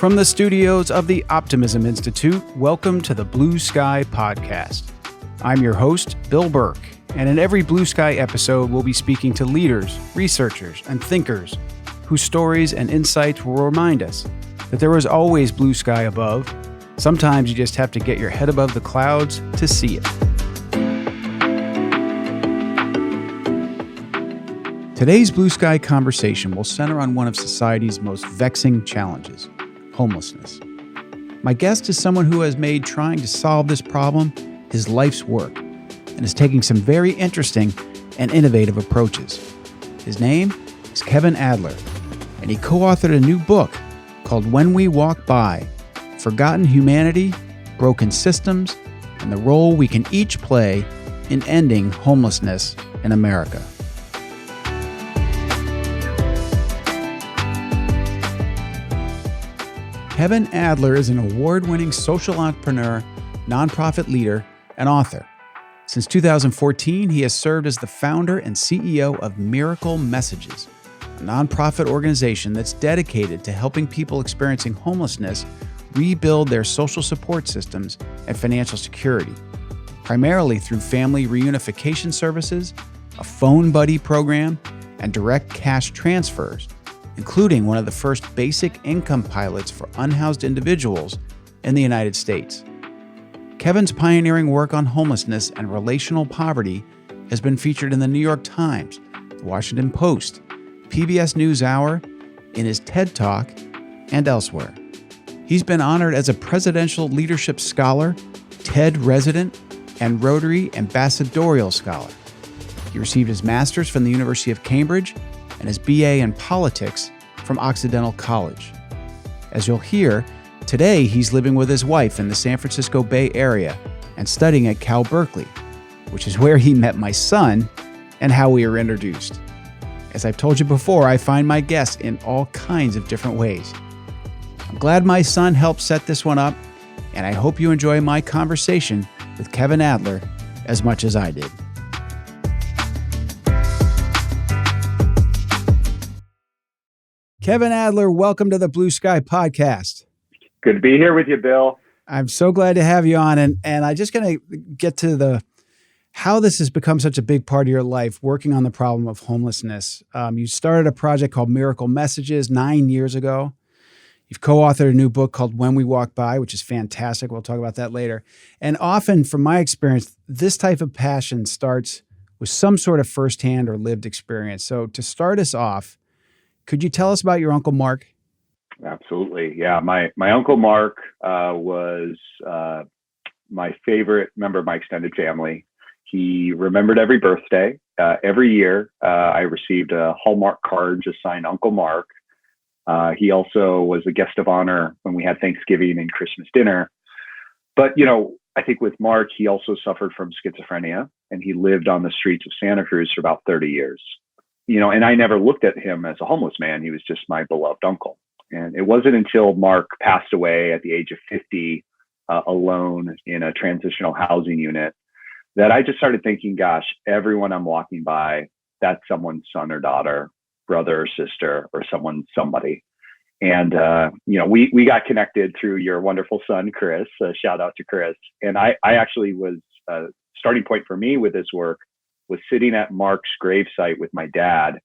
From the studios of the Optimism Institute, welcome to the Blue Sky Podcast. I'm your host, Bill Burke, and in every Blue Sky episode, we'll be speaking to leaders, researchers, and thinkers whose stories and insights will remind us that there is always blue sky above. Sometimes you just have to get your head above the clouds to see it. Today's Blue Sky conversation will center on one of society's most vexing challenges, homelessness. My guest is someone who has made trying to solve this problem his life's work and is taking some very interesting and innovative approaches. His name is Kevin Adler, and he co-authored a new book called When We Walk By: Forgotten Humanity, Broken Systems, and the Role We Can Each Play in Ending Homelessness in America. Kevin Adler is an award-winning social entrepreneur, nonprofit leader, and author. Since 2014, he has served as the founder and CEO of Miracle Messages, a nonprofit organization that's dedicated to helping people experiencing homelessness rebuild their social support systems and financial security, primarily through family reunification services, a phone buddy program, and direct cash transfers, including one of the first basic income pilots for unhoused individuals in the United States. Kevin's pioneering work on homelessness and relational poverty has been featured in the New York Times, the Washington Post, PBS NewsHour, in his TED Talk, and elsewhere. He's been honored as a Presidential Leadership Scholar, TED Resident, and Rotary Ambassadorial Scholar. He received his master's from the University of Cambridge and his BA in politics from Occidental College. As you'll hear, today he's living with his wife in the San Francisco Bay Area and studying at Cal Berkeley, which is where he met my son and how we were introduced. As I've told you before, I find my guests in all kinds of different ways. I'm glad my son helped set this one up, and I hope you enjoy my conversation with Kevin Adler as much as I did. Kevin Adler, welcome to the Blue Sky Podcast. Good to be here with you, Bill. I'm so glad to have you on. And I'm just going to get to how this has become such a big part of your life, working on the problem of homelessness. You started a project called Miracle Messages 9 years ago. You've co-authored a new book called When We Walk By, which is fantastic. We'll talk about that later. And often, from my experience, this type of passion starts with some sort of firsthand or lived experience. So to start us off, could you tell us about your Uncle Mark? Absolutely. Yeah. My Uncle Mark was my favorite member of my extended family. He remembered every birthday. Every year, I received a Hallmark card just signed Uncle Mark. He also was a guest of honor when we had Thanksgiving and Christmas dinner. But, I think with Mark, he also suffered from schizophrenia, and he lived on the streets of Santa Cruz for about 30 years. And I never looked at him as a homeless man. He was just my beloved uncle. And it wasn't until Mark passed away at the age of 50, alone in a transitional housing unit, that I just started thinking, gosh, everyone I'm walking by, that's someone's son or daughter, brother or sister, or somebody. And, we got connected through your wonderful son, Chris. Shout out to Chris. And I actually was, starting point for me with this work was sitting at Mark's gravesite with my dad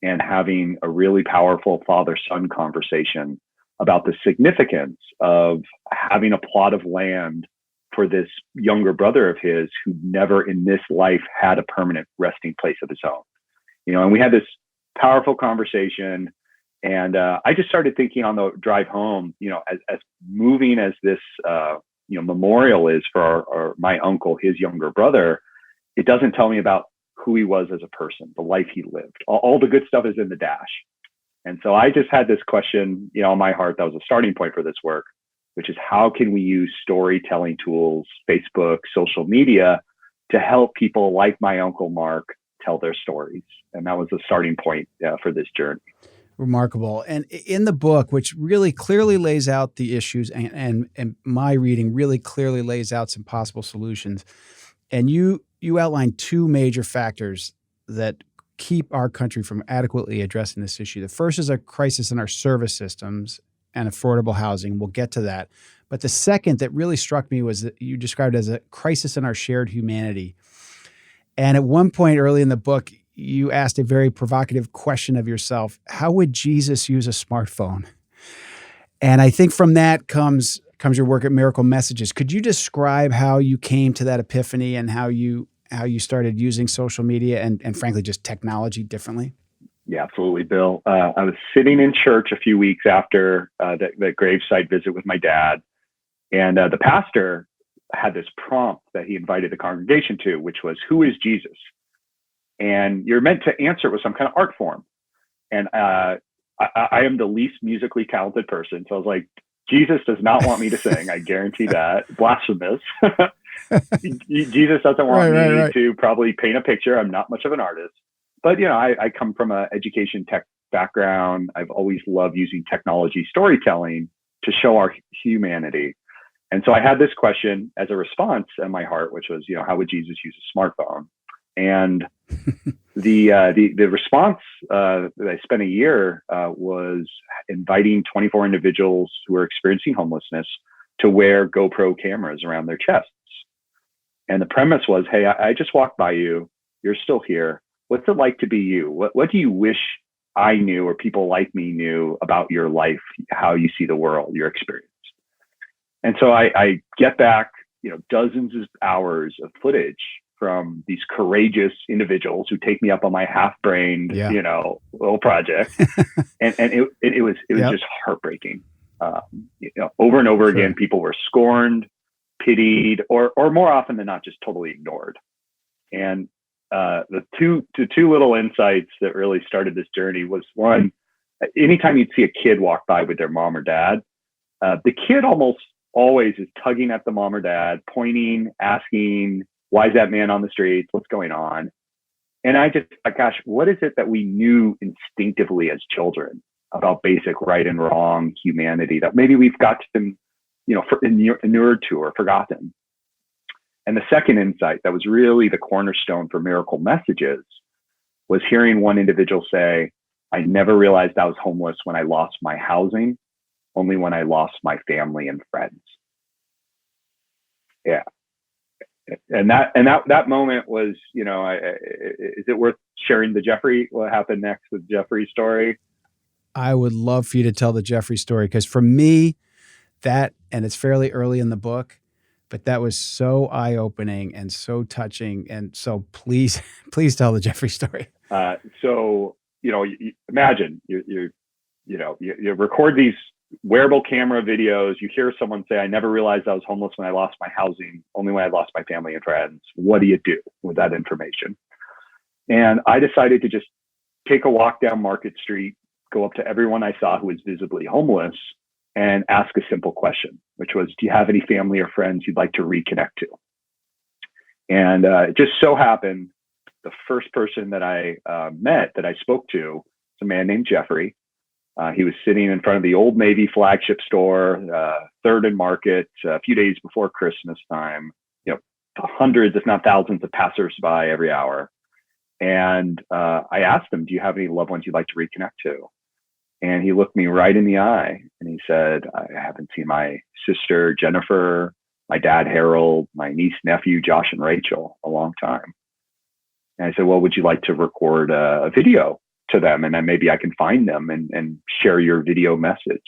and having a really powerful father-son conversation about the significance of having a plot of land for this younger brother of his who never in this life had a permanent resting place of his own. And we had this powerful conversation, and I just started thinking on the drive home, as moving as this, memorial is for my uncle, his younger brother, it doesn't tell me about who he was as a person, the life he lived. All the good stuff is in the dash. And so I just had this question, on my heart that was a starting point for this work, which is how can we use storytelling tools, Facebook, social media, to help people like my Uncle Mark tell their stories? And that was the starting point for this journey. Remarkable. And in the book, which really clearly lays out the issues, and my reading really clearly lays out some possible solutions, and you outline two major factors that keep our country from adequately addressing this issue. The first is a crisis in our service systems, and affordable housing. We'll get to that. But the second that really struck me was that you described it as a crisis in our shared humanity. And at one point early in the book, you asked a very provocative question of yourself: how would Jesus use a smartphone? And I think from that comes your work at Miracle Messages. Could you describe how you came to that epiphany and how you started using social media and frankly just technology differently? Yeah, absolutely, Bill. I was sitting in church a few weeks after the graveside visit with my dad, and the pastor had this prompt that he invited the congregation to, which was, "Who is Jesus?" And you're meant to answer it with some kind of art form. And I am the least musically talented person, so I was like, Jesus does not want me to sing. I guarantee that. Blasphemous. Jesus doesn't want me to probably paint a picture. I'm not much of an artist. But, I come from an education tech background. I've always loved using technology storytelling to show our humanity. And so I had this question as a response in my heart, which was, how would Jesus use a smartphone? And the response that I spent a year was inviting 24 individuals who were experiencing homelessness to wear GoPro cameras around their chests. And the premise was, hey, I just walked by you. You're still here. What's it like to be you? What do you wish I knew or people like me knew about your life, how you see the world, your experience? And so I get back, dozens of hours of footage from these courageous individuals who take me up on my half-brained, little project. and it was just heartbreaking. Over and over again, people were scorned, pitied, or more often than not, just totally ignored. And the two little insights that really started this journey was, one, anytime you'd see a kid walk by with their mom or dad, the kid almost always is tugging at the mom or dad, pointing, asking, why is that man on the streets? What's going on? And I just thought, gosh, what is it that we knew instinctively as children about basic right and wrong humanity that maybe we've gotten, inured to or forgotten? And the second insight that was really the cornerstone for Miracle Messages was hearing one individual say, I never realized I was homeless when I lost my housing, only when I lost my family and friends. Yeah. And that moment was, is it worth sharing what happened next with Jeffrey's story? I would love for you to tell the Jeffrey story, because for me, and it's fairly early in the book, but that was so eye-opening and so touching. And so please tell the Jeffrey story. So, imagine you record these wearable camera videos. You hear someone say, I never realized I was homeless when I lost my housing, only when I lost my family and friends. What do you do with that information? And I decided to just take a walk down Market Street, go up to everyone I saw who was visibly homeless, and ask a simple question, which was, do you have any family or friends you'd like to reconnect to? And it just so happened, the first person that I spoke to was a man named Jeffrey. He was sitting in front of the Old Navy flagship store, 3rd and Market, a few days before Christmas time, hundreds, if not thousands of passersby every hour. And I asked him, do you have any loved ones you'd like to reconnect to? And he looked me right in the eye and he said, I haven't seen my sister, Jennifer, my dad, Harold, my niece, nephew, Josh, and Rachel a long time. And I said, well, would you like to record a video to them? And then maybe I can find them and share your video message.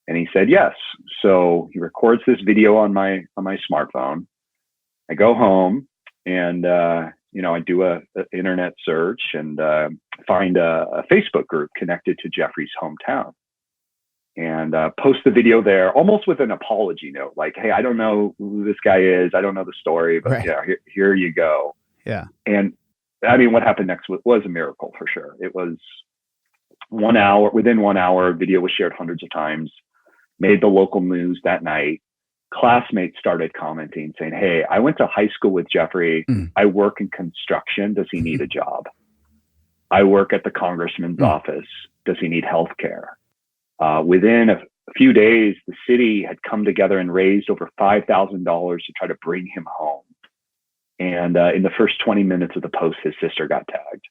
And he said, yes. So he records this video on my smartphone. I go home and, I do a internet search and find a Facebook group connected to Jeffrey's hometown and post the video there almost with an apology note. Like, hey, I don't know who this guy is. I don't know the story, but here you go. Yeah. And I mean, what happened next was a miracle for sure. It was 1 hour, within 1 hour, video was shared hundreds of times, made the local news that night. Classmates started commenting saying, hey, I went to high school with Jeffrey. I work in construction. Does he need a job? I work at the congressman's office. Does he need health care? Within a few days, the city had come together and raised over $5,000 to try to bring him home. And in the first 20 minutes of the post, his sister got tagged.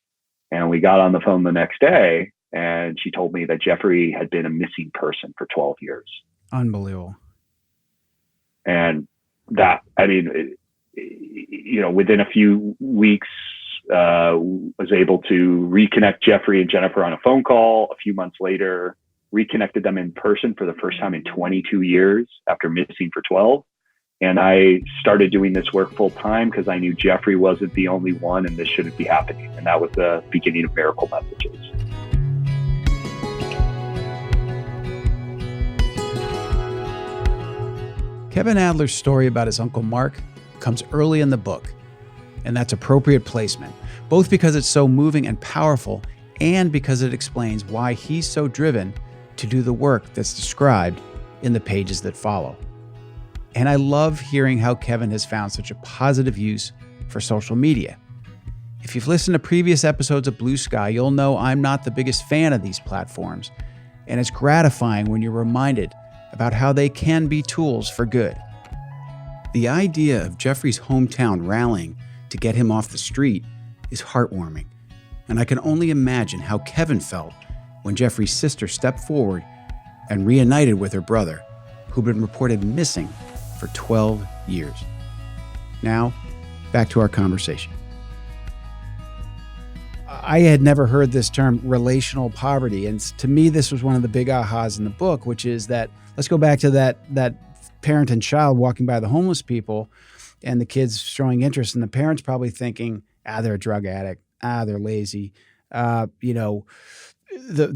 And we got on the phone the next day and she told me that Jeffrey had been a missing person for 12 years. Unbelievable. And that, I mean, within a few weeks, was able to reconnect Jeffrey and Jennifer on a phone call. A few months later, reconnected them in person for the first time in 22 years after missing for 12. And I started doing this work full time because I knew Jeffrey wasn't the only one and this shouldn't be happening. And that was the beginning of Miracle Messages. Kevin Adler's story about his Uncle Mark comes early in the book, and that's appropriate placement, both because it's so moving and powerful and because it explains why he's so driven to do the work that's described in the pages that follow. And I love hearing how Kevin has found such a positive use for social media. If you've listened to previous episodes of Blue Sky, you'll know I'm not the biggest fan of these platforms, and it's gratifying when you're reminded about how they can be tools for good. The idea of Jeffrey's hometown rallying to get him off the street is heartwarming, and I can only imagine how Kevin felt when Jeffrey's sister stepped forward and reunited with her brother, who'd been reported missing for 12 years. Now, back to our conversation. I had never heard this term relational poverty, and to me, this was one of the big ahas in the book, which is that, let's go back to that parent and child walking by the homeless people and the kids showing interest, and the parents probably thinking, they're a drug addict, they're lazy. The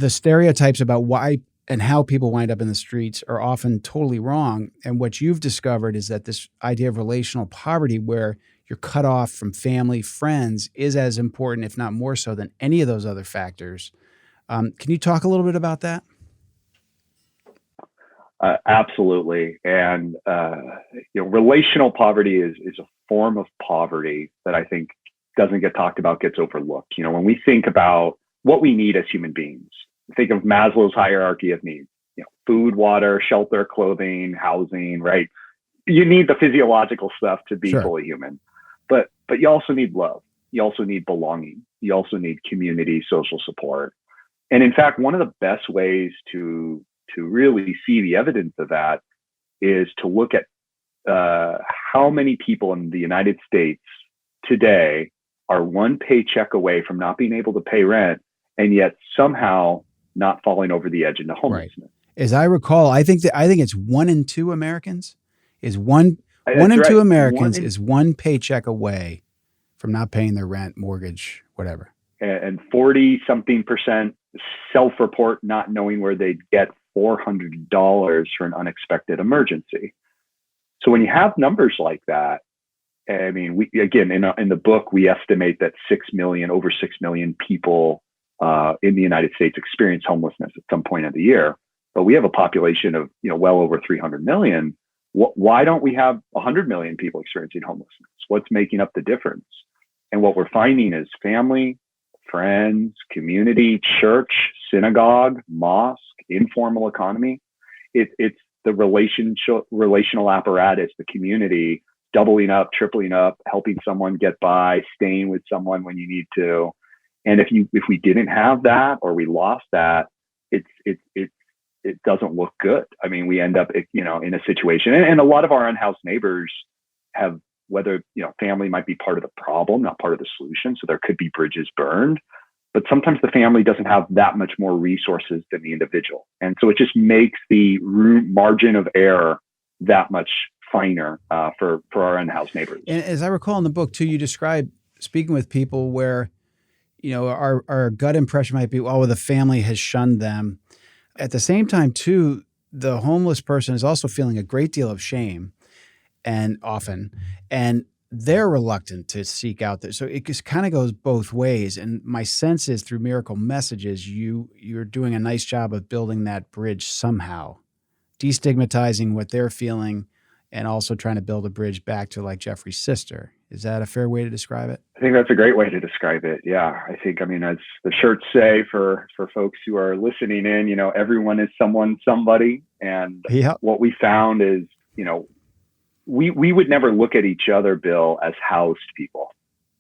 stereotypes about why and how people wind up in the streets are often totally wrong. And what you've discovered is that this idea of relational poverty, where you're cut off from family, friends, is as important, if not more so, than any of those other factors. Can you talk a little bit about that? Absolutely. And, relational poverty is a form of poverty that I think doesn't get talked about, gets overlooked. When we think about what we need as human beings, think of Maslow's hierarchy of needs, food, water, shelter, clothing, housing, right? You need the physiological stuff to be fully human, but you also need love. You also need belonging. You also need community, social support. And in fact, one of the best ways to really see the evidence of that is to look at how many people in the United States today are one paycheck away from not being able to pay rent, and yet somehow not falling over the edge into homelessness. Right. As I recall, I think it's 1 in 2 Americans is one paycheck away from not paying their rent, mortgage, whatever. And 40-something% self-report not knowing where they'd get $400 for an unexpected emergency. So when you have numbers like that, I mean, we again in the book we estimate that over 6 million people in the United States experience homelessness at some point of the year, but we have a population of well over 300 million. Why don't we have 100 million people experiencing homelessness? What's making up the difference? And what we're finding is family, friends, community, church, synagogue, mosque, informal economy. It's the relational apparatus, the community doubling up, tripling up, helping someone get by, staying with someone when you need to. And if we didn't have that, or we lost that, it doesn't look good. I mean, we end up in a situation, and a lot of our unhoused neighbors have, whether family might be part of the problem, not part of the solution. So there could be bridges burned, but sometimes the family doesn't have that much more resources than the individual, and so it just makes the margin of error that much finer for our unhoused neighbors. And as I recall in the book too, you describe speaking with people where our gut impression might be, well, the family has shunned them. At the same time, too, the homeless person is also feeling a great deal of shame, and they're reluctant to seek out this. So it just kind of goes both ways. And my sense is through Miracle Messages, you're doing a nice job of building that bridge somehow, destigmatizing what they're feeling, and also trying to build a bridge back to like Jeffrey's sister. Is that a fair way to describe it? I think that's a great way to describe it. Yeah. I mean, as the shirts say for folks who are listening in, everyone is somebody. And what we found is, we would never look at each other, Bill, as housed people.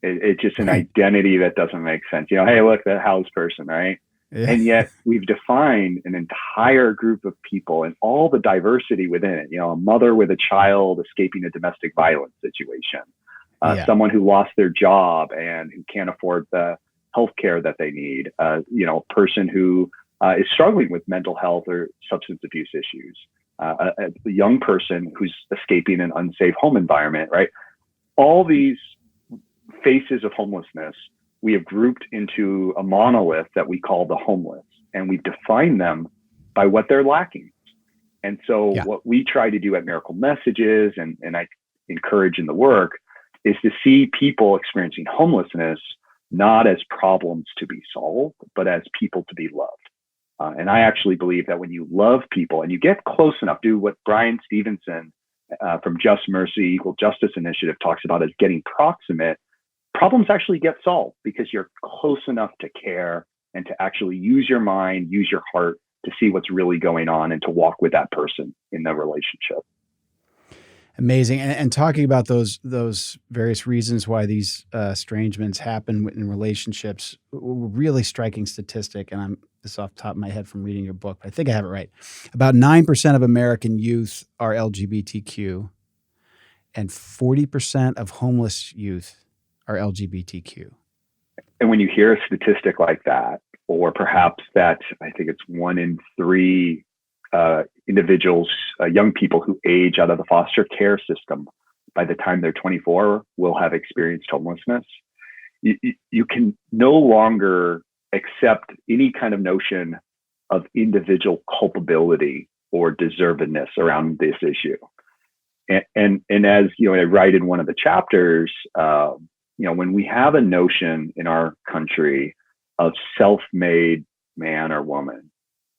It's just an identity that doesn't make sense. Hey, look, that housed person, right? Yeah. And yet we've defined an entire group of people and all the diversity within it. A mother with a child escaping a domestic violence situation, someone who lost their job and who can't afford the health care that they need, a person who is struggling with mental health or substance abuse issues, a young person who's escaping an unsafe home environment, right? All these faces of homelessness we have grouped into a monolith that we call the homeless, and we've defined them by what they're lacking. And so what we try to do at Miracle Messages, and I encourage in the work, is to see people experiencing homelessness not as problems to be solved, but as people to be loved. And I actually believe that when you love people and you get close enough, do what Brian Stevenson from Just Mercy Equal Justice Initiative talks about as getting proximate, problems actually get solved because you're close enough to care and to actually use your mind, use your heart to see what's really going on and to walk with that person in the relationship. Amazing. And talking about those various reasons why these estrangements happen in relationships, really striking statistic, and this is off the top of my head from reading your book, but I think I have it right. About 9% of American youth are LGBTQ, and 40% of homeless youth are LGBTQ. And when you hear a statistic like that, or perhaps that I think it's 1 in 3 individuals, young people who age out of the foster care system by the time they're 24 will have experienced homelessness. You can no longer accept any kind of notion of individual culpability or deservedness around this issue. And as I write in one of the chapters, when we have a notion in our country of self-made man or woman,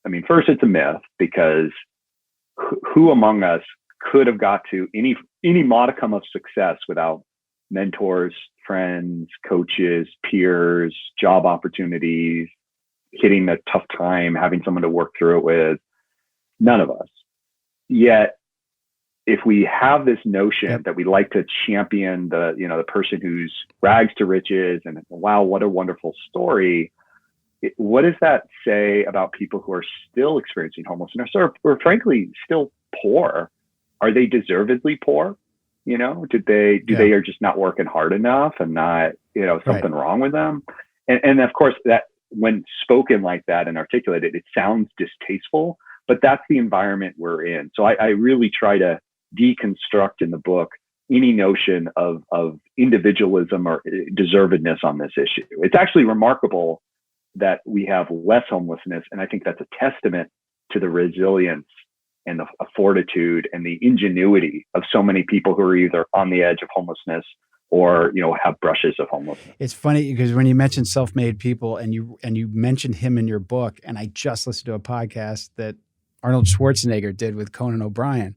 I mean, first it's a myth, because who among us could have got to any modicum of success without mentors, friends, coaches, peers, job opportunities, hitting a tough time, having someone to work through it with? None of us. Yet, if we have this notion that we like to champion the person who's rags to riches and wow, what a wonderful story, what does that say about people who are still experiencing homelessness or frankly still poor? Are they deservedly poor? They are just not working hard enough and not something wrong with them? And of course, that when spoken like that and articulated, it sounds distasteful, but that's the environment we're in. So I really try to deconstruct in the book any notion of individualism or deservedness on this issue. It's actually remarkable that we have less homelessness, and I think that's a testament to the resilience and the fortitude and the ingenuity of so many people who are either on the edge of homelessness or have brushes of homelessness. It's funny because when you mention self-made people and you mentioned him in your book, and I just listened to a podcast that Arnold Schwarzenegger did with Conan O'Brien.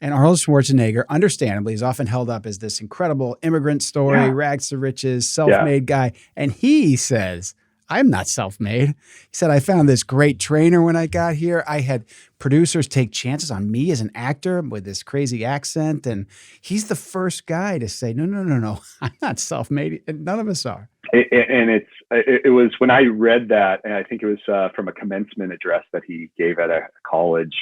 And Arnold Schwarzenegger, understandably, is often held up as this incredible immigrant story, rags to riches, self-made guy. And he says, I'm not self-made. He said, I found this great trainer when I got here. I had producers take chances on me as an actor with this crazy accent. And he's the first guy to say, no, I'm not self-made. And none of us are. It was when I read that, and I think it was from a commencement address that he gave at a college.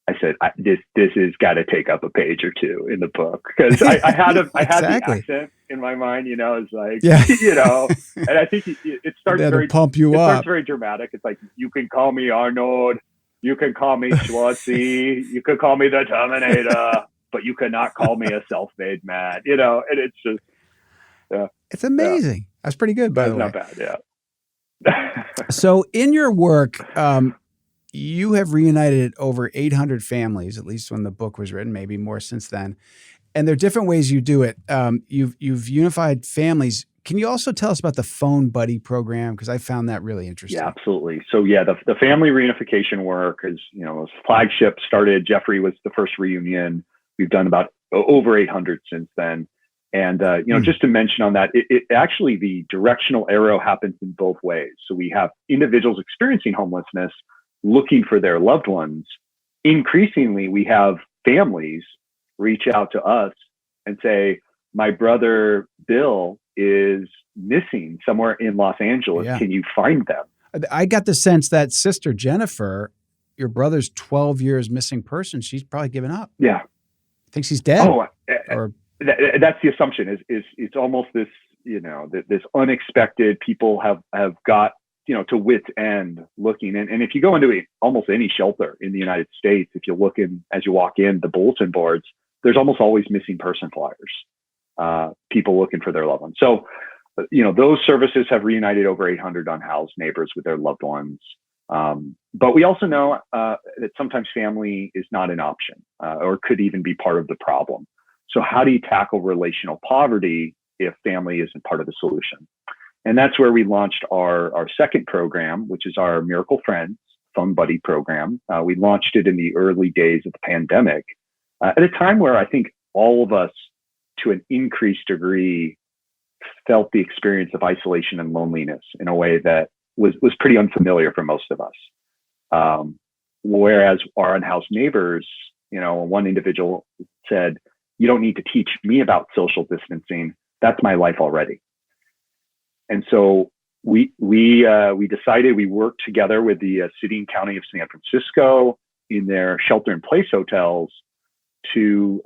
I said, this has got to take up a page or two in the book, because I had the accent in my mind, it's like, and I think it starts very pump you up. Starts very dramatic. It's like, you can call me Arnold, you can call me Schwartzy, you can call me the Terminator, but you cannot call me a self-made man, and it's just, it's amazing. Yeah. That's pretty good, by the way. Not bad, yeah. So in your work, you have reunited over 800 families, at least when the book was written, maybe more since then. And there are different ways you do it. You've unified families. Can you also tell us about the Phone Buddy program? Because I found that really interesting. Yeah, absolutely. So the family reunification work is, flagship started. Jeffrey was the first reunion. We've done about over 800 since then. And, just to mention on that, it actually, the directional arrow happens in both ways. So we have individuals experiencing homelessness looking for their loved ones. Increasingly, we have families reach out to us and say, my brother Bill is missing somewhere in Los Angeles. Yeah. Can you find them? I got the sense that Sister Jennifer, your brother's 12 years missing person, she's probably given up. Yeah. Thinks he's dead. Oh, or that's the assumption is it's almost this, this unexpected. People have got, to wit's end looking. And if you go into almost any shelter in the United States, if you look in, as you walk in, the bulletin boards, there's almost always missing person flyers, people looking for their loved ones. So, those services have reunited over 800 unhoused neighbors with their loved ones. But we also know that sometimes family is not an option or could even be part of the problem. So how do you tackle relational poverty if family isn't part of the solution? And that's where we launched our second program, which is our Miracle Friends Phone Buddy program. We launched it in the early days of the pandemic at a time where I think all of us, to an increased degree, felt the experience of isolation and loneliness in a way that was pretty unfamiliar for most of us. Whereas our unhoused neighbors, one individual said, "You don't need to teach me about social distancing. That's my life already." And so we decided, we worked together with the city and county of San Francisco in their shelter-in-place hotels to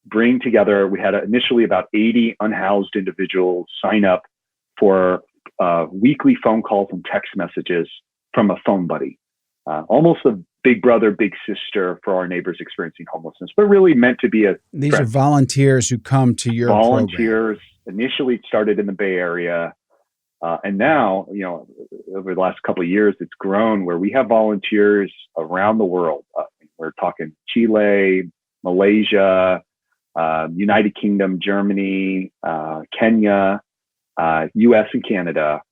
bring together. We had initially about 80 unhoused individuals sign up for weekly phone calls and text messages from a phone buddy, almost a big brother, big sister for our neighbors experiencing homelessness, but really meant to be a These friend. are volunteers who come to your volunteers. program. Initially, it started in the Bay Area. And now, over the last couple of years, it's grown where we have volunteers around the world. We're talking Chile, Malaysia, United Kingdom, Germany, Kenya, US and Canada,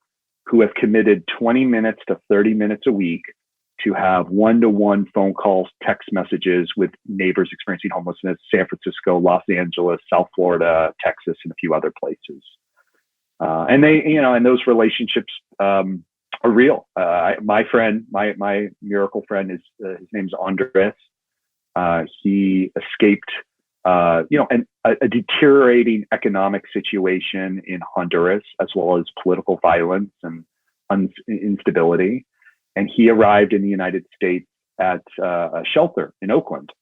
who have committed 20 minutes to 30 minutes a week to have one-to-one phone calls, text messages with neighbors experiencing homelessness, San Francisco, Los Angeles, South Florida, Texas, and a few other places. And they, and those relationships are real. My friend, my miracle friend his name's Andres. He escaped, a deteriorating economic situation in Honduras, as well as political violence and instability. And he arrived in the United States at a shelter in Oakland.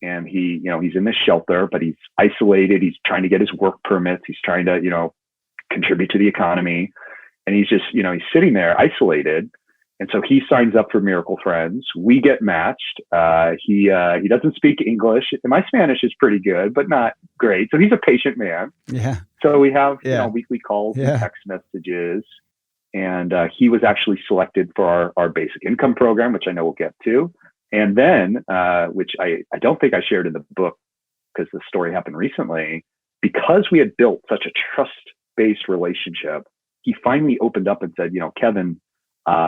And he's in this shelter, but he's isolated. He's trying to get his work permits. He's trying to, contribute to the economy. And he's just, he's sitting there isolated. And so he signs up for Miracle Friends. We get matched. He doesn't speak English. My Spanish is pretty good, but not great. So he's a patient man. Yeah. So we have weekly calls and text messages. And he was actually selected for our basic income program, which I know we'll get to. And then, which I don't think I shared in the book because the story happened recently, because we had built such a trust-based relationship, he finally opened up and said, Kevin,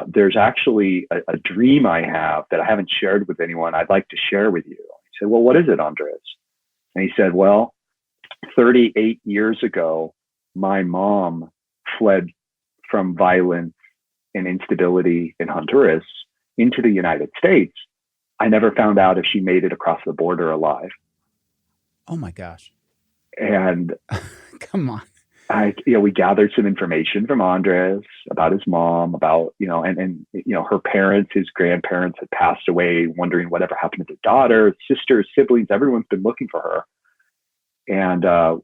there's actually a dream I have that I haven't shared with anyone. I'd like to share with you. I said, well, what is it, Andres? And he said, well, 38 years ago, my mom fled from violence and instability in Honduras into the United States. I never found out if she made it across the border alive. Oh my gosh. And come on. We gathered some information from Andres about his mom, about, and her parents, his grandparents had passed away, wondering whatever happened to their daughter, sisters, siblings, everyone's been looking for her. And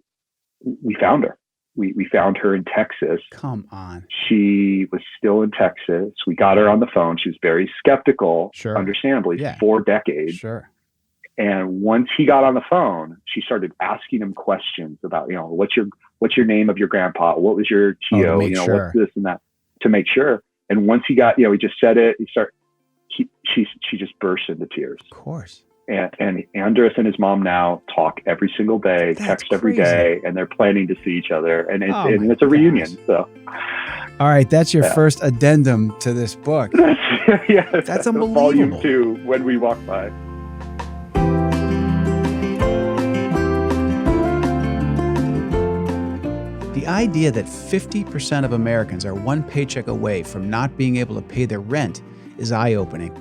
we found her. We found her in Texas. Come on. She was still in Texas. We got her on the phone. She was very skeptical, sure. Understandably, 4 decades. Sure. And once he got on the phone, she started asking him questions about, what's your name of your grandpa? What was your tio? What's this and that, to make sure. And once he got, he just said it. She just burst into tears. Of course. And Andres and his mom now talk every single day, text every day, and they're planning to see each other. And it's a reunion. So, all right, that's your first addendum to this book. That's unbelievable. Volume 2, When We Walk By. The idea that 50% of Americans are one paycheck away from not being able to pay their rent is eye-opening.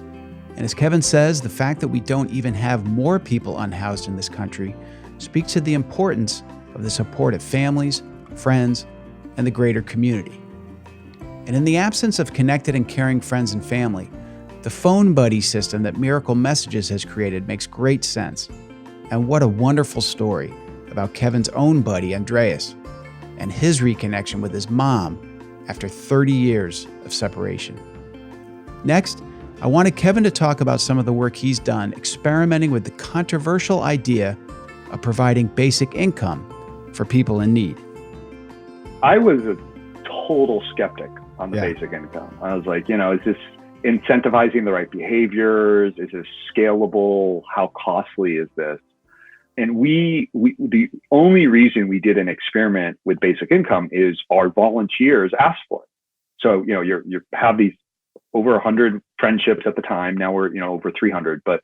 And as Kevin says, the fact that we don't even have more people unhoused in this country speaks to the importance of the support of families, friends, and the greater community. And in the absence of connected and caring friends and family, the phone buddy system that Miracle Messages has created makes great sense. And what a wonderful story about Kevin's own buddy, Andreas, and his reconnection with his mom after 30 years of separation. Next, I wanted Kevin to talk about some of the work he's done experimenting with the controversial idea of providing basic income for people in need. I was a total skeptic on the basic income. I was like, is this incentivizing the right behaviors? Is this scalable? How costly is this? And we the only reason we did an experiment with basic income is our volunteers asked for it. So, you have these over 100 friendships at the time. Now we're, over 300, but,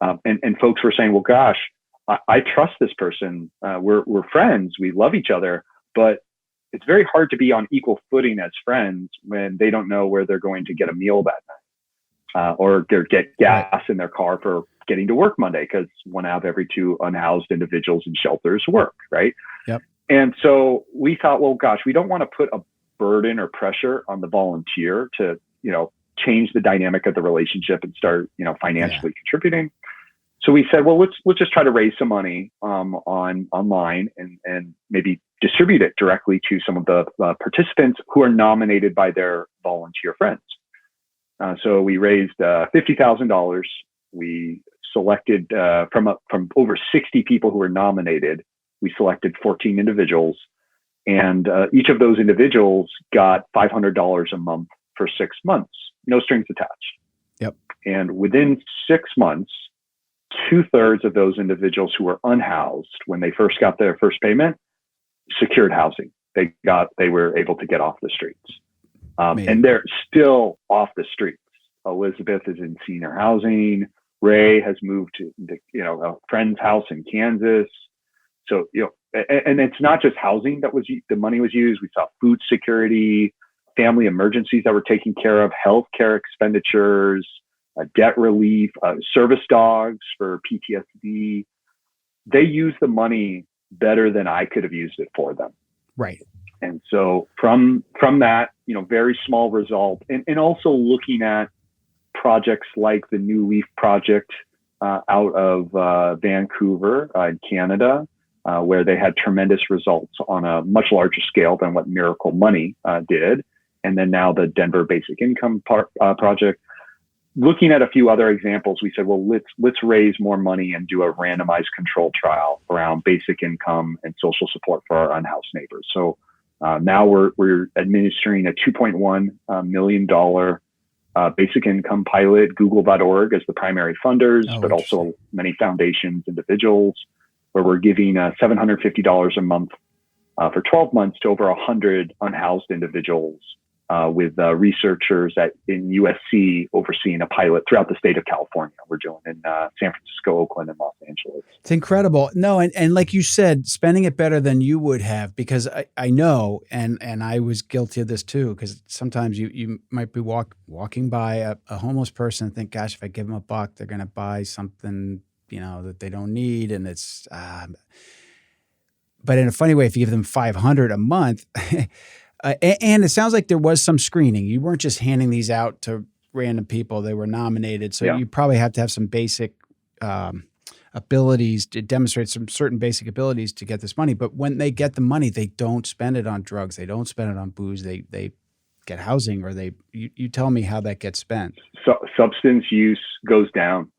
and folks were saying, well, gosh, I trust this person. We're friends. We love each other, but it's very hard to be on equal footing as friends when they don't know where they're going to get a meal that night, or get gas in their car for getting to work Monday, because 1 out of every 2 unhoused individuals in shelters work, right? Yep. And so we thought, well, gosh, we don't want to put a burden or pressure on the volunteer to, change the dynamic of the relationship and start, financially contributing. So we said, well, let's just try to raise some money online and maybe distribute it directly to some of the participants who are nominated by their volunteer friends. So we raised $50,000. We selected from over 60 people who were nominated. We selected 14 individuals, and each of those individuals got $500 a month for 6 months, no strings attached. Yep. And within 6 months, 2/3 of those individuals who were unhoused when they first got their first payment secured housing. They were able to get off the streets, and they're still off the streets. Elizabeth is in senior housing. Ray has moved to a friend's house in Kansas. So and it's not just housing that the money was used. We saw food security, family emergencies that were taken care of, healthcare expenditures, debt relief, service dogs for PTSD. They used the money better than I could have used it for them. Right. And so from that, very small result, and also looking at projects like the New Leaf Project out of Vancouver in Canada, where they had tremendous results on a much larger scale than what Miracle Money did. And then now the Denver Basic Income Project. Looking at a few other examples, we said, well, let's raise more money and do a randomized control trial around basic income and social support for our unhoused neighbors. So now we're administering a $2.1 million basic income pilot. Google.org as the primary funders, but also many foundations, individuals, where we're giving $750 a month for 12 months to over 100 unhoused individuals, with researchers in USC overseeing a pilot throughout the state of California. We're doing in San Francisco, Oakland, and Los Angeles. It's incredible. No, and like you said, spending it better than you would have, because I know, and I was guilty of this too, because sometimes you might be walking by a homeless person and think, gosh, if I give them $1, they're going to buy something, that they don't need. And it's, but in a funny way, if you give them $500 a month, and it sounds like there was some screening. You weren't just handing these out to random people. They were nominated. So you probably have to have some basic abilities to demonstrate some certain basic abilities to get this money. But when they get the money, they don't spend it on drugs. They don't spend it on booze. They get housing, or you tell me how that gets spent. So substance use goes down.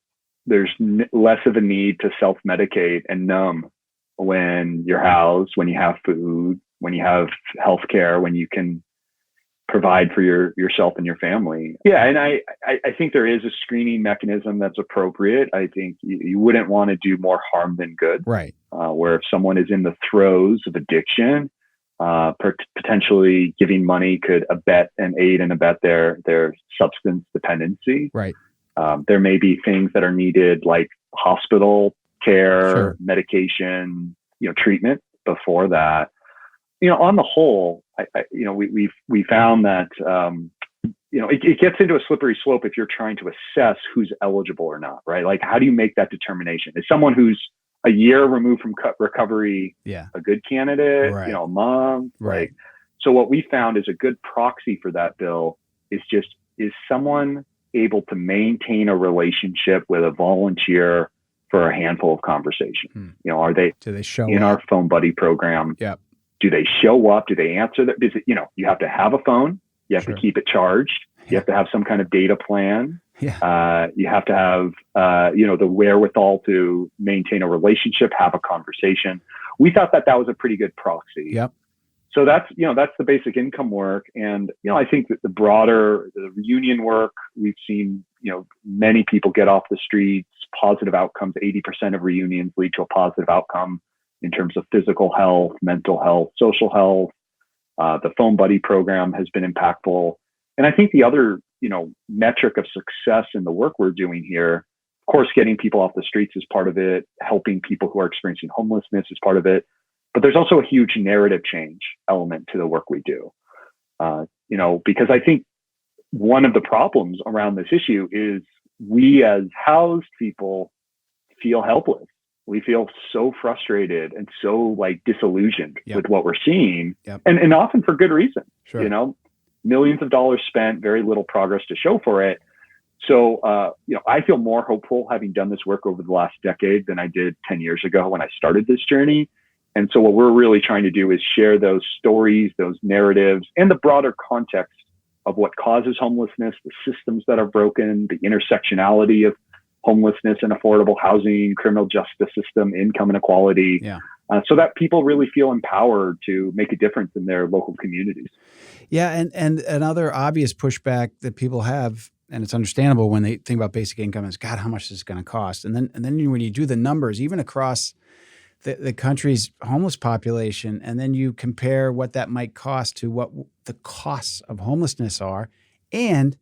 There's less of a need to self-medicate and numb when you're housed, when you have food, when you have healthcare, when you can provide for yourself and your family. Yeah, and I think there is a screening mechanism that's appropriate. I think you wouldn't want to do more harm than good. Right. Where if someone is in the throes of addiction, potentially giving money could aid and abet their substance dependency. Right. There may be things that are needed, like hospital care, medication, treatment before that. On the whole, we found that, it gets into a slippery slope if you're trying to assess who's eligible or not, right? Like, how do you make that determination? Is someone who's a year removed from recovery a good candidate, right. A month? Right. Like, So what we found is a good proxy for that, Bill, is someone able to maintain a relationship with a volunteer for a handful of conversations? Are they do they show in up? our phone buddy program? Yep. Do they show up? Do they answer that? You have to have a phone. You have Sure. to keep it charged. You have to have some kind of data plan. Yeah. You have to have, the wherewithal to maintain a relationship, have a conversation. We thought that was a pretty good proxy. Yep. So that's the basic income work. And, I think that the reunion work, we've seen, many people get off the streets, positive outcomes. 80% of reunions lead to a positive outcome in terms of physical health, mental health, social health. The phone buddy program has been impactful. And I think the other, metric of success in the work we're doing here, of course, getting people off the streets is part of it. Helping people who are experiencing homelessness is part of it. But there's also a huge narrative change element to the work we do. Because I think one of the problems around this issue is we as housed people feel helpless. We feel so frustrated and so disillusioned with what we're seeing, and often for good reason. Sure. Millions of dollars spent, very little progress to show for it. So, I feel more hopeful having done this work over the last decade than I did 10 years ago when I started this journey. And so what we're really trying to do is share those stories, those narratives, and the broader context of what causes homelessness, the systems that are broken, the intersectionality of homelessness and affordable housing, criminal justice system, income inequality, so that people really feel empowered to make a difference in their local communities. Yeah, and another obvious pushback that people have, and it's understandable when they think about basic income, is, God, how much is this going to cost? And then when you do the numbers, even across the country's homeless population, and then you compare what that might cost to what the costs of homelessness are, and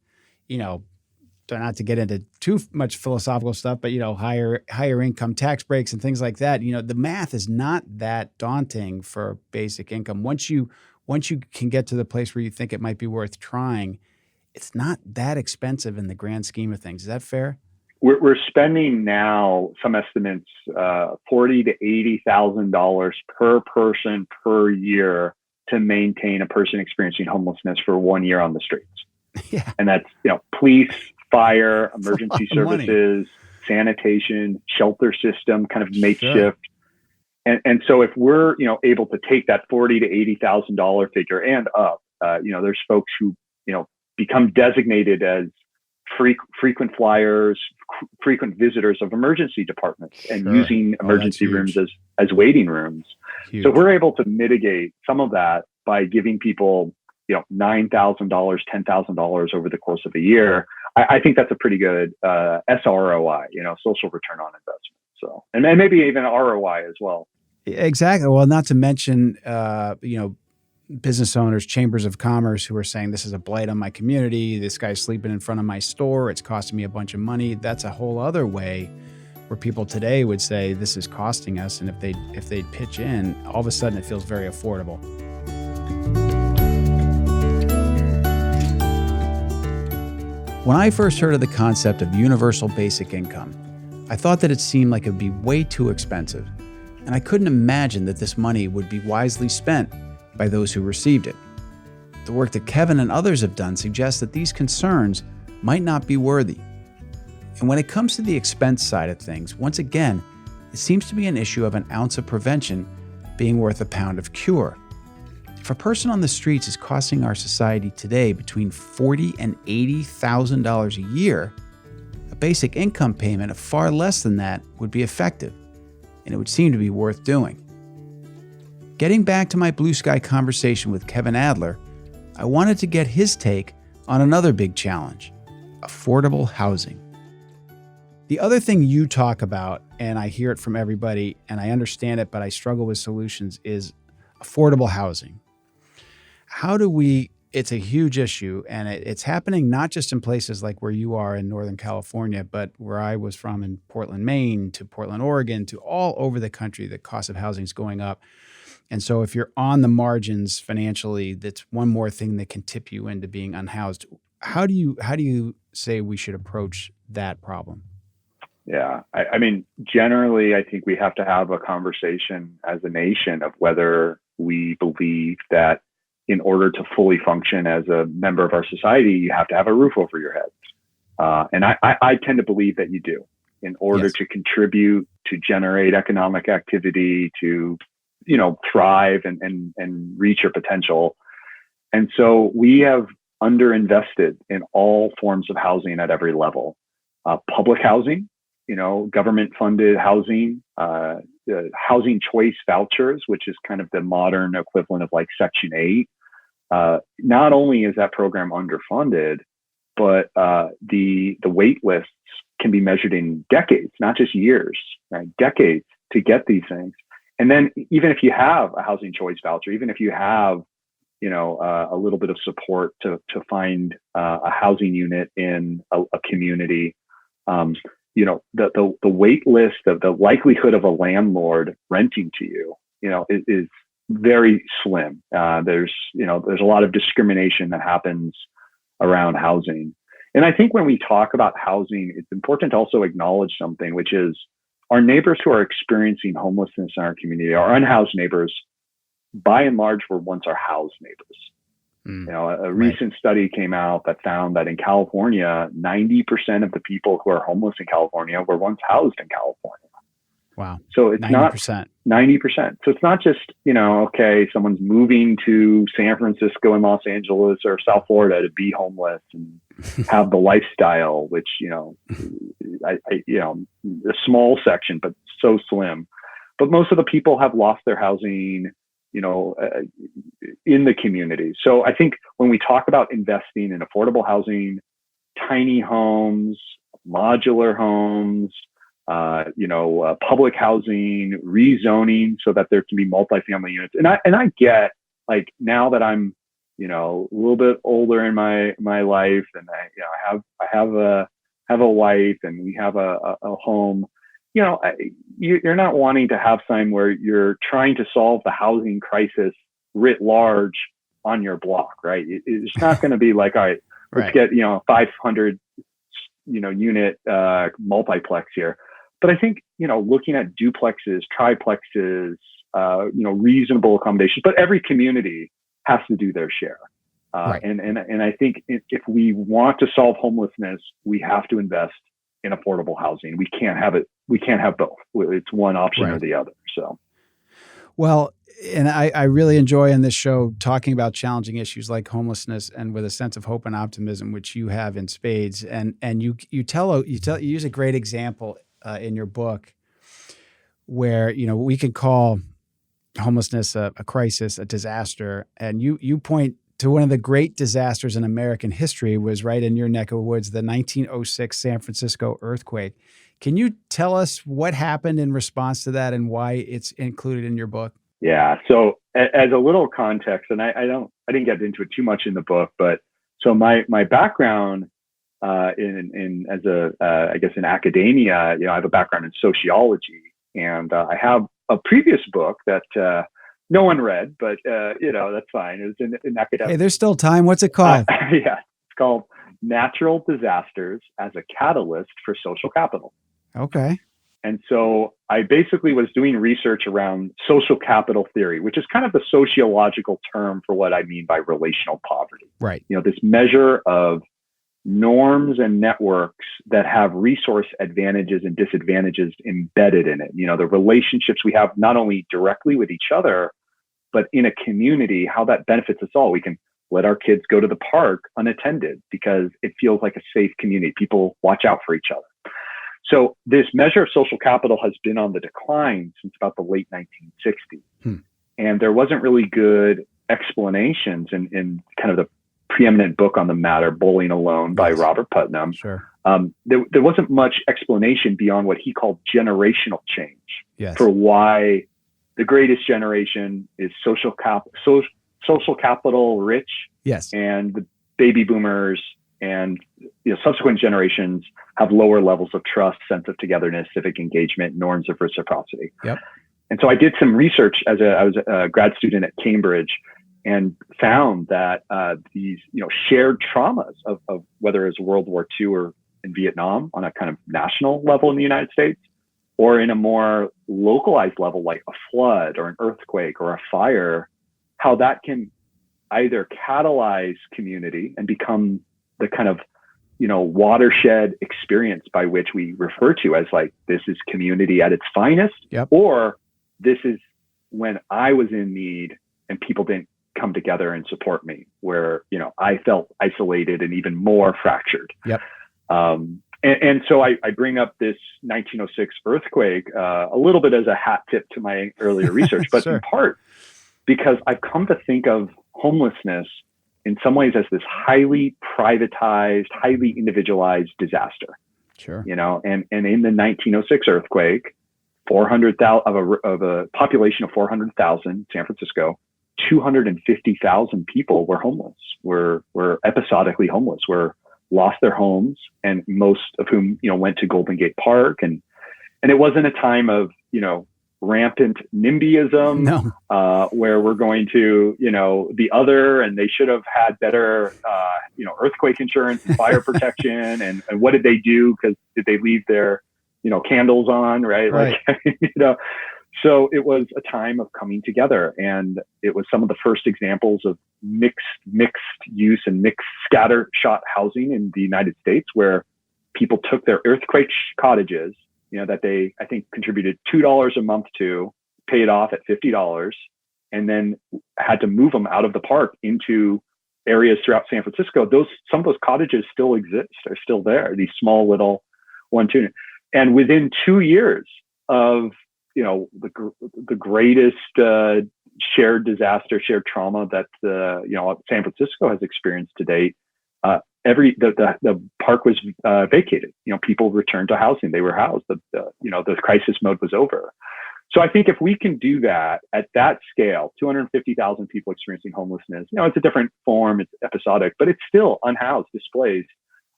not to get into too much philosophical stuff, but higher income tax breaks and things like that. The math is not that daunting for basic income. Once you can get to the place where you think it might be worth trying, it's not that expensive in the grand scheme of things. Is that fair? We're spending now, some estimates, $40,000 to $80,000 per person per year to maintain a person experiencing homelessness for 1 year on the streets. Yeah. And that's police, fire, emergency services, sanitation, shelter system, kind of makeshift. Sure. And so if we're able to take that $40,000 to $80,000 figure and up, there's folks who become designated as frequent flyers, frequent visitors of emergency departments, and using emergency rooms as waiting rooms. Huge. So we're able to mitigate some of that by giving people $9,000, $10,000 over the course of a year. I think that's a pretty good SROI, social return on investment. So, and then maybe even ROI as well. Exactly. Well, not to mention, business owners, chambers of commerce who are saying, this is a blight on my community. This guy's sleeping in front of my store. It's costing me a bunch of money. That's a whole other way where people today would say this is costing us. And if they'd pitch in, all of a sudden it feels very affordable. When I first heard of the concept of universal basic income, I thought that it seemed like it would be way too expensive, and I couldn't imagine that this money would be wisely spent by those who received it. The work that Kevin and others have done suggests that these concerns might not be worthy. And when it comes to the expense side of things, once again, it seems to be an issue of an ounce of prevention being worth a pound of cure. If a person on the streets is costing our society today between $40,000 and $80,000 a year, a basic income payment of far less than that would be effective, and it would seem to be worth doing. Getting back to my blue sky conversation with Kevin Adler, I wanted to get his take on another big challenge: affordable housing. The other thing you talk about, and I hear it from everybody, and I understand it, but I struggle with solutions, is affordable housing. It's a huge issue, and it's happening not just in places like where you are in Northern California, but where I was from in Portland, Maine, to Portland, Oregon, to all over the country. The cost of housing is going up. And so if you're on the margins financially, that's one more thing that can tip you into being unhoused. How do you say we should approach that problem? Yeah, I mean, generally, I think we have to have a conversation as a nation of whether we believe that in order to fully function as a member of our society, you have to have a roof over your head. And I tend to believe that you do, in order to contribute, to generate economic activity, to, thrive and reach your potential. And so we have underinvested in all forms of housing at every level. Public housing, government funded housing, housing choice vouchers, which is kind of the modern equivalent of like Section 8. Not only is that program underfunded, but the wait lists can be measured in decades, not just years, right? Decades to get these things. And then even if you have a housing choice voucher, even if you have, a little bit of support to find a housing unit in a community, the wait list of the likelihood of a landlord renting to you, is very slim. There's a lot of discrimination that happens around housing. And I think when we talk about housing, it's important to also acknowledge something, which is our neighbors who are experiencing homelessness in our community, our unhoused neighbors, by and large, were once our housed neighbors. A recent study came out that found that in California, 90% of the people who are homeless in California were once housed in California. Wow. So it's 90%. 90%. So it's not just, okay, someone's moving to San Francisco and Los Angeles or South Florida to be homeless and have the lifestyle, which, a small section, but so slim. But most of the people have lost their housing, in the community. So I think when we talk about investing in affordable housing, tiny homes, modular homes, public housing, rezoning so that there can be multifamily units. And I get, like, now that I'm, a little bit older in my life, and I have a wife, and we have a home. You're not wanting to have time where you're trying to solve the housing crisis writ large on your block, right? It's not going to be like, all right, let's get 500 unit multiplex here. But I think looking at duplexes, triplexes, reasonable accommodations, but every community has to do their share. And I think if we want to solve homelessness, we have to invest in affordable housing. We can't have it. We can't have both. It's one option or the other. So, well, and I really enjoy in this show talking about challenging issues like homelessness, and with a sense of hope and optimism, which you have in spades. And you use a great example in your book where we can call homelessness a crisis, a disaster, and you point to one of the great disasters in American history was right in your neck of the woods, the 1906 San Francisco earthquake. Can you tell us what happened in response to that and why it's included in your book? Yeah. So as a little context, and I didn't get into it too much in the book, but so my background in academia, I have a background in sociology, and I have a previous book that no one read, but that's fine. It was in academic. Hey, there's still time. What's it called? It's called Natural Disasters as a Catalyst for Social Capital. Okay. And so I basically was doing research around social capital theory, which is kind of the sociological term for what I mean by relational poverty. Right. This measure of norms and networks that have resource advantages and disadvantages embedded in it. The relationships we have not only directly with each other, but in a community, how that benefits us all. We can let our kids go to the park unattended because it feels like a safe community. People watch out for each other. So this measure of social capital has been on the decline since about the late 1960s. And there wasn't really good explanations in kind of the preeminent book on the matter, Bowling Alone by Robert Putnam. Sure. There wasn't much explanation beyond what he called generational change for why the greatest generation is social capital rich, and the baby boomers and subsequent generations have lower levels of trust, sense of togetherness, civic engagement, norms of reciprocity. Yep. And so I did some research I was a grad student at Cambridge, and found that these shared traumas of whether it's World War II or in Vietnam on a kind of national level in the United States, or in a more localized level like a flood or an earthquake or a fire, how that can either catalyze community and become the kind of, watershed experience by which we refer to as like, this is community at its finest, or this is when I was in need and people didn't come together and support me, where, I felt isolated and even more fractured. And so I bring up this 1906 earthquake a little bit as a hat tip to my earlier research, but in part because I've come to think of homelessness in some ways as this highly privatized, highly individualized disaster. And in the 1906 earthquake, 400,000 of a population of 400,000, San Francisco, 250,000 people were homeless, were episodically homeless, lost their homes, and most of whom, went to Golden Gate Park. And it wasn't a time of, rampant NIMBYism, where we're going to, the other, and they should have had better, earthquake insurance and fire protection. And what did they do? Because did they leave their, candles on, right? Like, so it was a time of coming together, and it was some of the first examples of mixed use and mixed scatter shot housing in the United States, where people took their earthquake cottages, that they, I think, contributed $2 a month to, paid off at $50, and then had to move them out of the park into areas throughout San Francisco. Some of those cottages still exist, are still there, these small little 1-2. And within 2 years of, the greatest shared disaster, shared trauma that San Francisco has experienced to date, the park was vacated. People returned to housing; they were housed. The crisis mode was over. So I think if we can do that at that scale, 250,000 people experiencing homelessness, it's a different form, it's episodic, but it's still unhoused, displaced.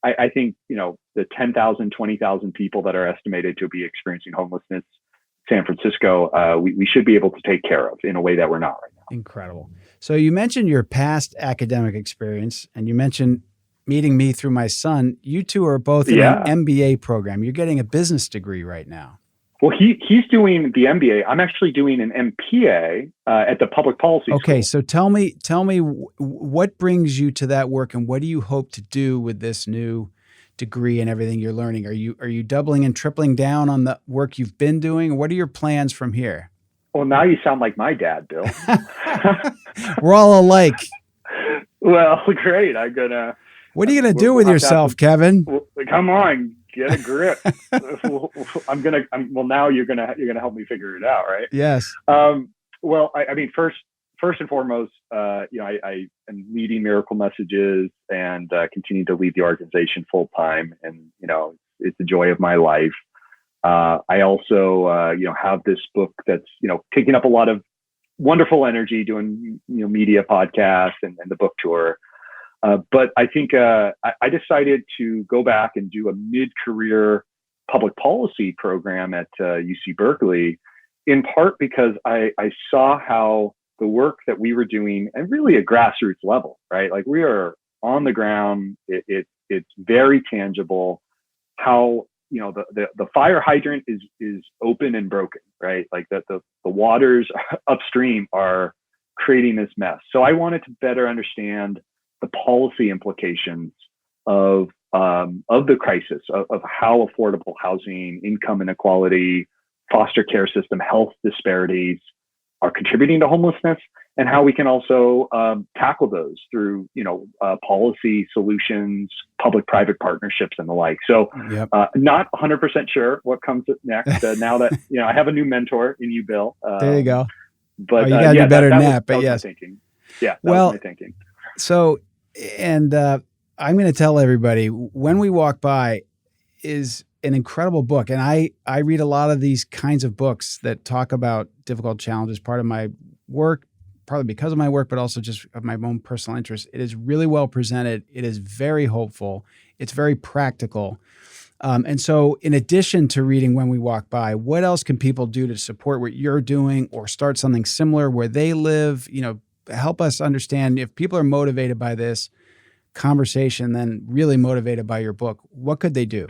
I think the 10,000, 20,000 people that are estimated to be experiencing homelessness, San Francisco, we should be able to take care of in a way that we're not right now. Incredible. So you mentioned your past academic experience, and you mentioned meeting me through my son. You two are both in an MBA program. You're getting a business degree right now. Well, he's doing the MBA. I'm actually doing an MPA at the public policy school. Okay, so tell me what brings you to that work, and what do you hope to do with this new degree and everything you're learning? Are you doubling and tripling down on the work you've been doing? What are your plans from here? Well, now you sound like my dad, Bill. We're all alike. Well, great. What are you gonna do with yourself, Kevin? Come on, get a grip. Now you're gonna help me figure it out, right? Yes. Well, I mean, first and foremost, I am leading Miracle Messages and continue to lead the organization full time, and it's the joy of my life. I also have this book that's taking up a lot of wonderful energy, doing media podcasts and the book tour. But I think I decided to go back and do a mid-career public policy program at UC Berkeley, in part because I saw how the work that we were doing, and really at grassroots level, right? Like, we are on the ground. It's very tangible. How the fire hydrant is open and broken, right? Like the waters upstream are creating this mess. So I wanted to better understand the policy implications of the crisis, of how affordable housing, income inequality, foster care system, health disparities are contributing to homelessness, and how we can also tackle those through policy solutions, public-private partnerships, and the like. So, not 100% sure what comes next. Now that I have a new mentor in you, Bill. There you go. But you got to do better than that. But yes, thinking. Yeah, that was my thinking. So, and I'm going to tell everybody, When We Walk By is an incredible book. And I read a lot of these kinds of books that talk about difficult challenges, part of my work, partly because of my work, but also just of my own personal interest. It is really well presented. It is very hopeful. It's very practical. And so in addition to reading When We Walk By, what else can people do to support what you're doing or start something similar where they live? Help us understand, if people are motivated by this conversation, then really motivated by your book, what could they do?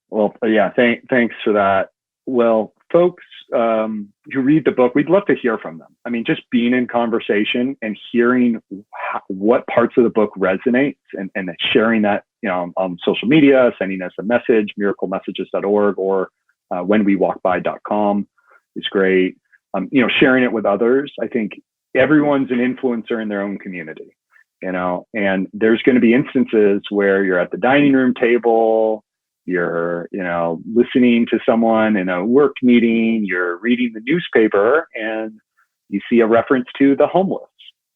Well, yeah, thanks for that. Well, folks who read the book, we'd love to hear from them. I mean, just being in conversation and hearing what parts of the book resonates and sharing that, on social media, sending us a message, miraclemessages.org or whenwewalkby.com is great. Sharing it with others. I think everyone's an influencer in their own community, and there's going to be instances where you're at the dining room table, you're, listening to someone in a work meeting, you're reading the newspaper and you see a reference to the homeless,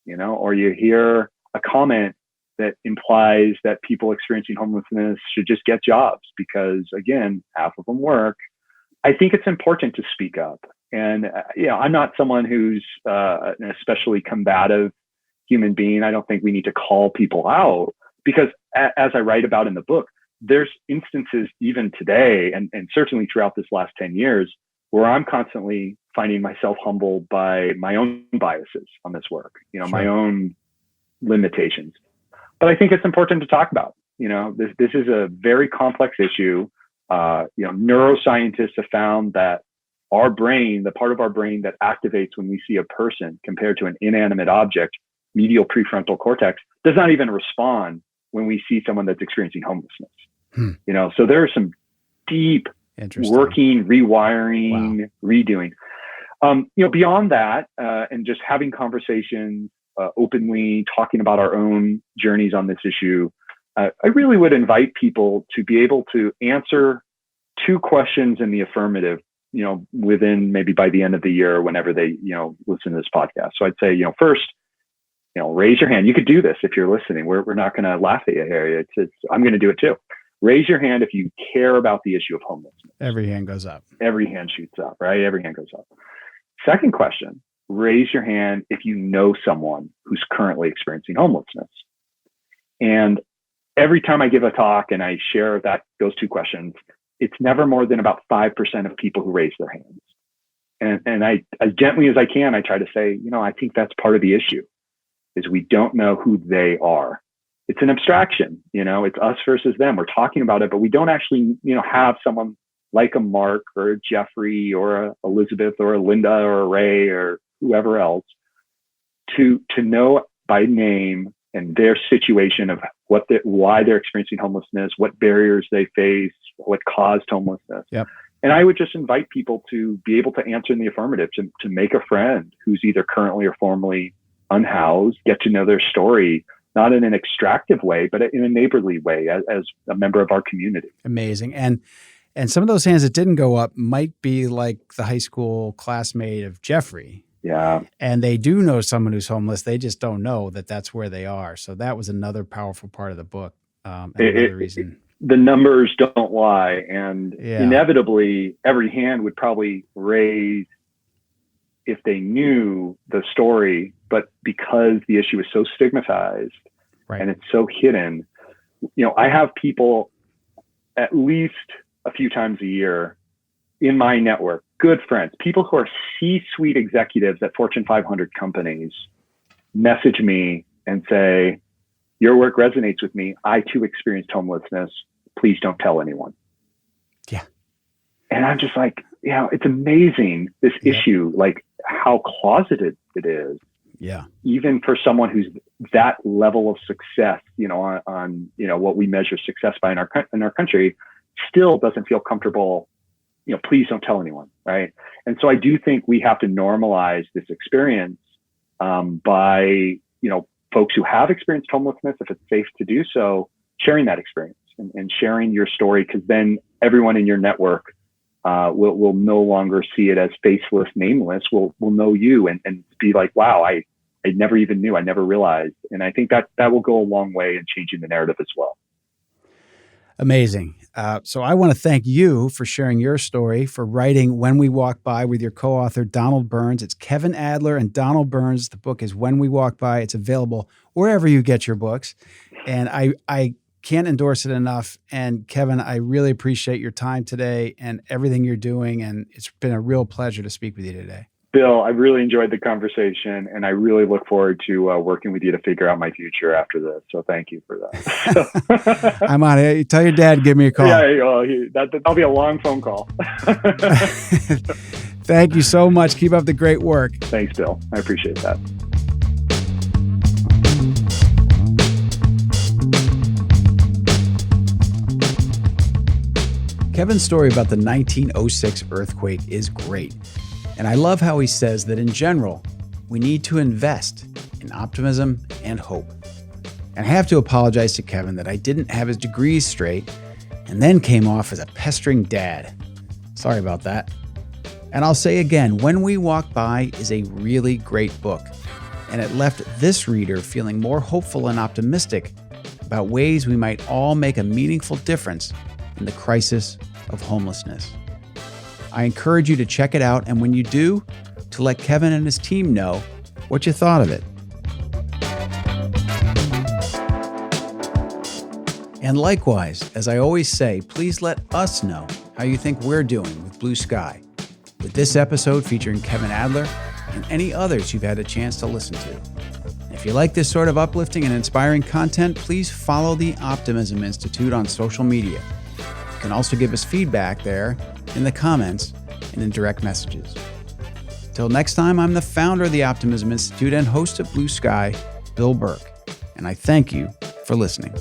or you hear a comment that implies that people experiencing homelessness should just get jobs because, again, half of them work. I think it's important to speak up. And, I'm not someone who's an especially combative human being. I don't think we need to call people out because, as I write about in the book, there's instances even today and certainly throughout this last 10 years where I'm constantly finding myself humbled by my own biases on this work, Sure. my own limitations. But I think it's important to talk about. This is a very complex issue. Neuroscientists have found that our brain, the part of our brain that activates when we see a person compared to an inanimate object, medial prefrontal cortex, does not even respond when we see someone that's experiencing homelessness. So there are some deep working, rewiring, redoing. Beyond that, and just having conversations openly, talking about our own journeys on this issue, I really would invite people to be able to answer 2 questions in the affirmative, within maybe by the end of the year, whenever they, listen to this podcast. So I'd say, first, raise your hand. You could do this if you're listening. We're not going to laugh at you here. I'm going to do it too. Raise your hand if you care about the issue of homelessness. Every hand goes up. Every hand shoots up, right? Every hand goes up. Second question, raise your hand if you know someone who's currently experiencing homelessness. And every time I give a talk and I share those 2 questions, it's never more than about 5% of people who raise their hands. And I, as gently as I can, I try to say, I think that's part of the issue, is we don't know who they are. It's an abstraction, it's us versus them. We're talking about it, but we don't actually, have someone like a Mark or a Jeffrey or a Elizabeth or a Linda or a Ray or whoever else to know by name and their situation of why they're experiencing homelessness, what barriers they face, what caused homelessness. Yep. And I would just invite people to be able to answer in the affirmative, to make a friend who's either currently or formerly unhoused, get to know their story, not in an extractive way, but in a neighborly way as a member of our community. Amazing. And some of those hands that didn't go up might be like the high school classmate of Jeffrey. Yeah. And they do know someone who's homeless. They just don't know that that's where they are. So that was another powerful part of the book. Another reason. The numbers don't lie. And inevitably, every hand would probably raise if they knew the story. But because the issue is so stigmatized and it's so hidden, I have people at least a few times a year in my network, good friends, people who are C-suite executives at Fortune 500 companies, message me and say, your work resonates with me. I too experienced homelessness. Please don't tell anyone. Yeah. And I'm just like, it's amazing, this issue, like how closeted it is. Yeah. Even for someone who's that level of success, on what we measure success by in our country, still doesn't feel comfortable. Please don't tell anyone, right? And so I do think we have to normalize this experience by folks who have experienced homelessness, if it's safe to do so, sharing that experience and sharing your story, because then everyone in your network will no longer see it as faceless, nameless. Will know you and be like, wow, I never even knew, I never realized. And I think that will go a long way in changing the narrative as well. Amazing. So I want to thank you for sharing your story, for writing When We Walk By with your co-author, Donald Burns. It's Kevin Adler and Donald Burns. The book is When We Walk By. It's available wherever you get your books. And I can't endorse it enough. And Kevin, I really appreciate your time today and everything you're doing. And it's been a real pleasure to speak with you today. Bill, I really enjoyed the conversation, and I really look forward to working with you to figure out my future after this. So thank you for that. I'm on it. Tell your dad to give me a call. Yeah, that'll be a long phone call. Thank you so much. Keep up the great work. Thanks, Bill. I appreciate that. Kevin's story about the 1906 earthquake is great. And I love how he says that in general, we need to invest in optimism and hope. And I have to apologize to Kevin that I didn't have his degrees straight and then came off as a pestering dad. Sorry about that. And I'll say again, When We Walk By is a really great book. And it left this reader feeling more hopeful and optimistic about ways we might all make a meaningful difference in the crisis of homelessness. I encourage you to check it out, and when you do, to let Kevin and his team know what you thought of it. And likewise, as I always say, please let us know how you think we're doing with Blue Sky, with this episode featuring Kevin Adler and any others you've had a chance to listen to. If you like this sort of uplifting and inspiring content, please follow the Optimism Institute on social media. You can also give us feedback there in the comments and in direct messages. Till next time, I'm the founder of the Optimism Institute and host of Blue Sky, Bill Burke, and I thank you for listening.